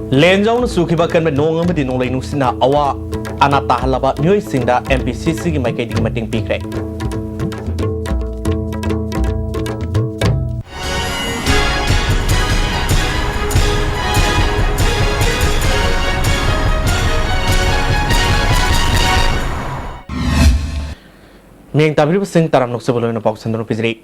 Lenjong Sukiba can be no number no Nusina Awa Anata Halaba New Sinda MPCC Making Mating Picre. Ming Tabi Sing Taram Noxabolo in a box and the Pizri.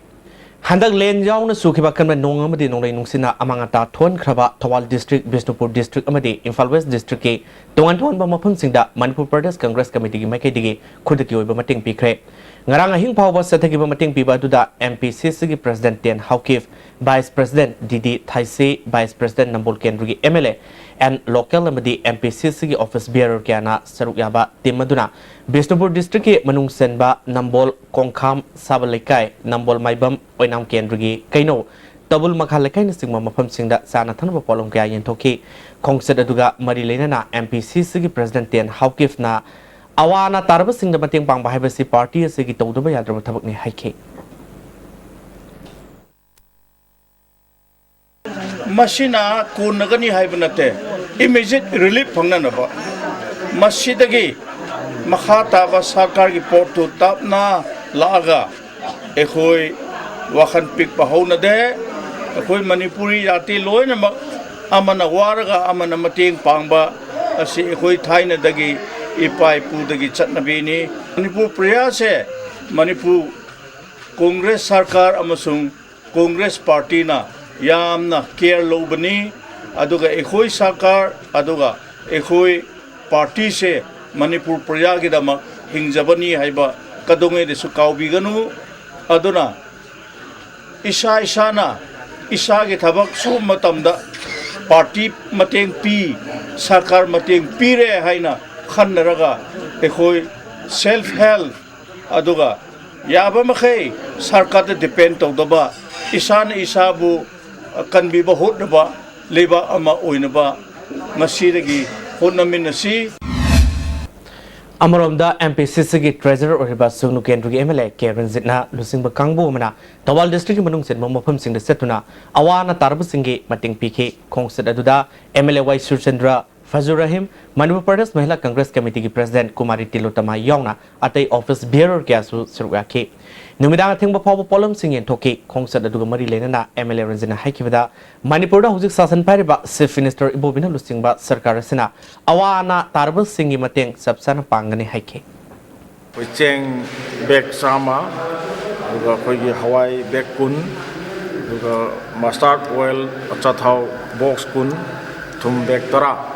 Handak Lenjong Sukiba can be no number no Nusina Amangata Tuan Kraba Tawal District Bishnupur District Amadi Infal West District Tuan Bamapun Sinda Manipur Pradesh Congress Committee Makedi Kudaki Bamating Picre. Ngarang Hing Power Sataki Bamating Piba Duda MPCC President Tian Haukif Vice President Didi Thaise Vice President Nambol Kendri MLA and local Amadi MPCC Office Bearer Kiana Sarukyaba Timaduna Bishnupur District Manung Senba Nambol Kongkham Sabalekai Nambol Maibam Oinam Kendri Kaino Double Makalekai Singma Mapam Singda Sanathan Polong Gayan Toki Kongset Aduga Marilena MPCC President Tian Haukif na Awana Tarba Sing the Mating Bang Bahibasi Party as Sigi told the Yadra Tabakni Hike. Mashina Kunagani Hibanate, immediate relief Panganaba. Mashidagi, Mahata was Sarkari Porto Tapna, Laga, Ehoi, Wakan Pik Pahona de, Ehoi Manipuri Yati Loina, Amana Waraga, Amana Mating Pangba, as Ehoi Taina Dagi. Ipai Pudagi Chatnabini, Manipur Priyase, Manipur Congress Sarkar Amasung, Congress Party na Yamna Care Lobani, Aduga Ehoi Sarkar, Aduga Ehoi Party se Manipur Priyagidama, Hingjabani Haiba, Kadunge de Sukau Biganu, Aduna Isha Ishana, Ishagi Tabak Sum Matamda, Party Mateng P, Sarkar Mateng Pire Haina. Khanaraga ekhoi self help aduga yaba makhay sarkar depend tawdaba isan isabu kanbi ba hotba leba ama oinaba masiragi honamin si Amaramda MPCC Treasurer or Basunu Kendri MLA Karen Zitna Lusing Bakangbo Mana Tawal District Manung said Momopum Sing the Setuna Awana Tarbusingi Mating PK Kongset Aduda MLA Y Surchandra Fazurahim, Manipur Pradesh Mahila Congress Committee President Kumari Tilotama Yongna at the Office Bearer Gasu Surwaki. Numida Timba Power Polum Sing and Toki, Kongsa the Dugamari Lena, MLA Rezina Haikivida, Manipur Huzik Sasan Pariba, Chief Minister Ibobina Lusingba, Sarkarasina, Awana Tarbus Singi Mating, Subsana Pangani Haiki. We cheng back Sama, Kogi Hawaii back Kun, Mustard Oil, Chathau Box Kun, Tum back Tora.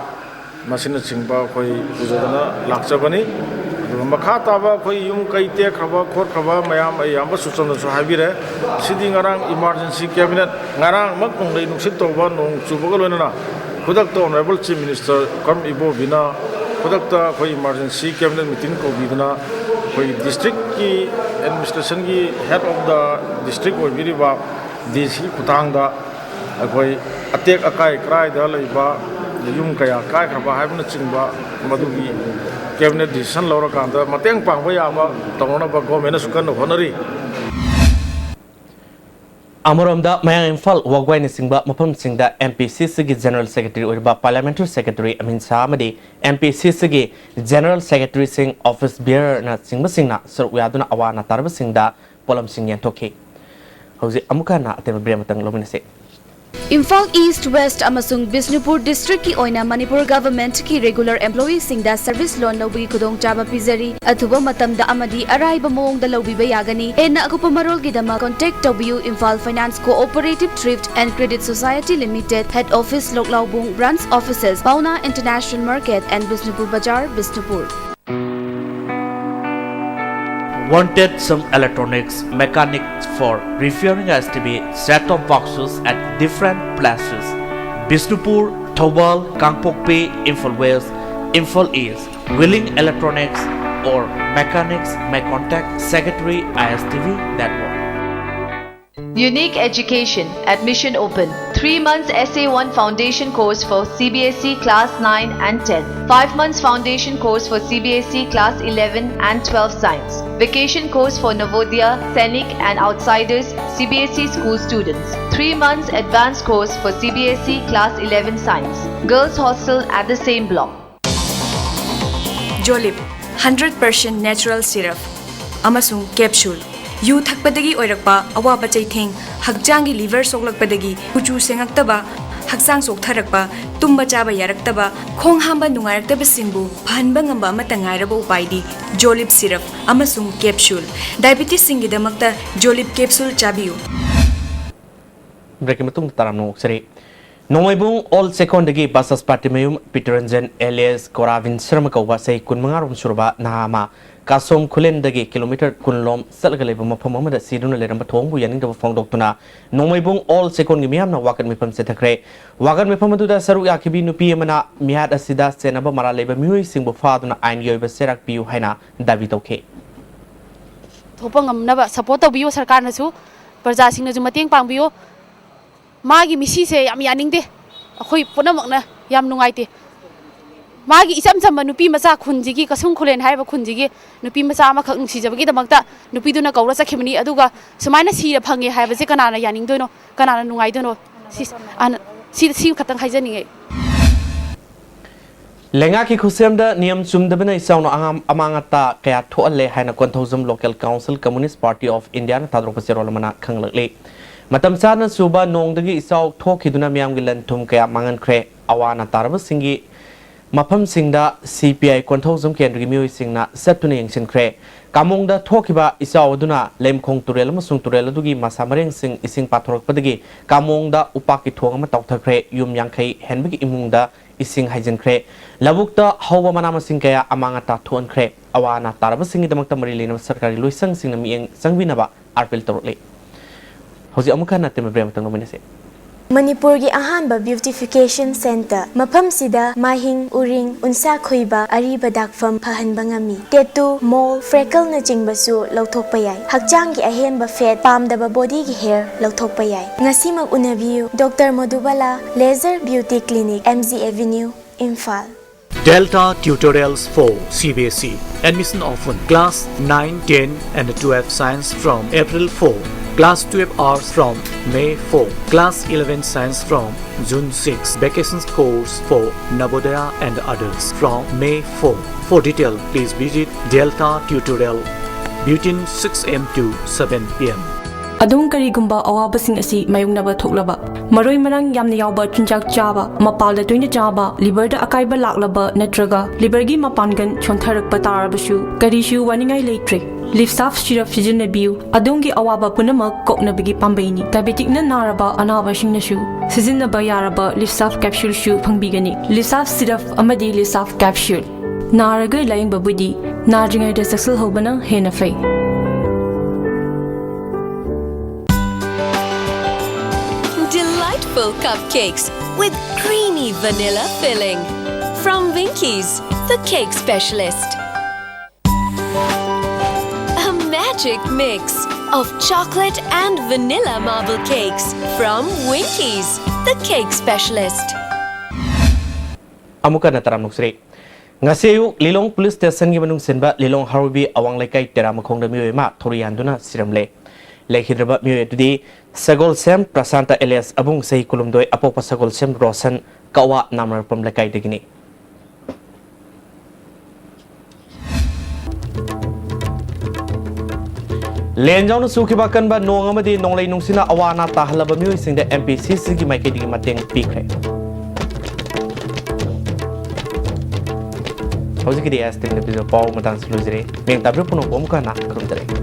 Machine Singba Koi Uzana Laksabani, Makataba Koi Yung Kaite Kraba, Korkaba, Mayam, Yamba Susan Habire, sitting around emergency cabinet, Narang Makung, Sitoba, no Subogalana, Kudakta, Rebel Chief Minister, Kam Ibo Bina, Kudakta Koi emergency cabinet meeting Kobidana, Koi district administration head of the district or Viriba, DC Kutanga, Koi Atek Akai, Cry, the Laiba. Yung kaya kai khaba haibna chingba madugi cabinet decision lawra kanda mateng pangba yaba tawna ba government sukan honori Amaramda Mayang Infal Wagwai Singba Mapam Singda MPCC General Secretary or Parliamentary Secretary Amin Samadi MPCC General Secretary Sing Office Bearer na Singba Singna Surwyaduna Awana Tarba Singda Polam Singyan Toki Hausi Amukana Atem Brematang Lominase Imphal East West amasung Bishnupur District ki oina Manipur Government ki regular employees singda service loan lawbi kudong chaba pizari athuba matamda amadi araiba moong da lawbiba yagani enna akupa marol gidama contact W Imphal Finance Cooperative Thrift and Credit Society Limited Head Office Loklaubung Branch Offices Pauna International Market and Bishnupur Bazaar Bishnupur. Wanted some electronics mechanics for repairing STB set-top boxes at different places. Bishnupur, Thobal, Kangpokpi, Imphal West, Imphal East. Willing electronics or mechanics may contact Secretary ISTV Network. Unique Education, admission open. 3 months SA1 foundation course for CBSE class 9 and 10. 5 months foundation course for CBSE class 11 and 12 science. Vacation course for Navodaya, Sainik and outsiders CBSE school students. 3 months advanced course for CBSE class 11 science. Girls hostel at the same block. Jolib 100% natural syrup amasung capsule yu thakpadagi oirakpa awaba chaitheng hakjangi liver soklakpadagi kuchu sengaktaba haksang soktharakpa tumba chaba yaraktaba khong hamba nungaraktaba singbu phanba ngamba amata ngairaba upaidi Jolib syrup amasung capsule diabetes singidamakta Jolib capsule chabiu Break matung taramno seri Nomaibung all secondary Basas Patimum Peteranjan alias Koravin Shermakova say Kunmangarum Surba Nahama Kasom Kulendagi kilometer Kunlom Salagaleba Pomama Siduna Leramatongu Yaning of Fong Doctona Nomaibung all second Miam Wakan Mipam Setakre Wagan Mipamatuda Saru Yakibinu Piamana Miad Asida Senaba Maraleba Mui Simbo Faduna and Yoba Serak Piu Hena David OK. Topangam never support of you, Sarkanasu, Perzassing as Mating Pambio. Magi misi se yam yaning de akhui punamak na yam nungai te magi isam sam nupi macha khunjigi kasung khulen haiba khunjigi nupi macha ma khak nungsi jabagi damakta nupi duna kaura sakhimani aduga sumaina si ra phange haiba se kanana yaning doino kanana nungai doino si khatang haijani Lenga ki khusemda niyam chumdabana isawno angam amangata kaya thoale haina Konthozum Local Council Communist Party of India na tadropasirolmana khanglakle Matam sana suba nong dagi isaw thokiduna miyam gilan thum kaya mangan kre awana tarba singi mapam singda CPI Konthozum kendri mioi singna satuna yengsin kre kamongda thokiba isaw aduna lemkhong turel amasung turel adugi masamareng sing ising pathorok padagi kamongda upaki thong ama tawthakre yum yangkhai henbagi imungda ising haijin kre labukta hawa manama sing kaya amangata thon kre awana tarba singi damakta marilina sarkari loisang singna mieng sangbinaba arpil torle Hoji amukan natin mabrema tang nominasi. Manipur gi ahanba beautification center mafam sida mahing uring unsa khoiba ariba dakfam phahanba ngami tattoo mole freckle na jingbasu lauthokpa yai hakjang gi ahenba fat pamdaba body gi hair lauthokpa yai ngasi mag unabiu Dr. Madhubala Laser Beauty Clinic MZ Avenue Imphal Delta Tutorials for CBSE. Admission open. Class 9, 10 and 12 Science from April 4. Class 12 Arts from May 4. Class 11 Science from June 6. Vacations course for Navodaya and others from May 4. For detail, please visit Delta Tutorial between 6 am to 7 pm. Adung karigumba awabasing asi mayungnaba thoklaba maroi marang yamna yawba chunjak chaba mapalda toina chaba liverda akaiba laklaba natraga livergi mapangan chontharakpa tarabasu karishu waningai leitre lifsaf syrup sijinabiu adungi awaba punamak koknabigi pambaini diabetic na naraba anabasing nasu sizinaba yaraba lifsaf capsule shu phangbigani lifsaf syrup amadi lifsaf capsule naraga laing babudi narjingai da saksal hobana hena fai Delightful cupcakes with creamy vanilla filling from Winkies, the cake specialist. A magic mix of chocolate and vanilla marble cakes from Winkies, the cake specialist. Amukan na taram nuksri. Ngaseyu Lilong Police Station gi manung senba Lilong Harubi awang laikai teramakong da miwema thorianduna siramle. Lekhidrba miwe tudi Sagol Sem Prasanta Elias abung sahi kulumdoi apopa Sagol Sem Rosan kawa namar pam lekai degini. Lenjau na suki bakan ba nong amadi nong lay nung sina awana tahalaba miwe singda MPCC gi mai digi mateng pikre. Hausi ki di estim na piso pau matang suluzire. Meng tabri puno pom ka na kumtare.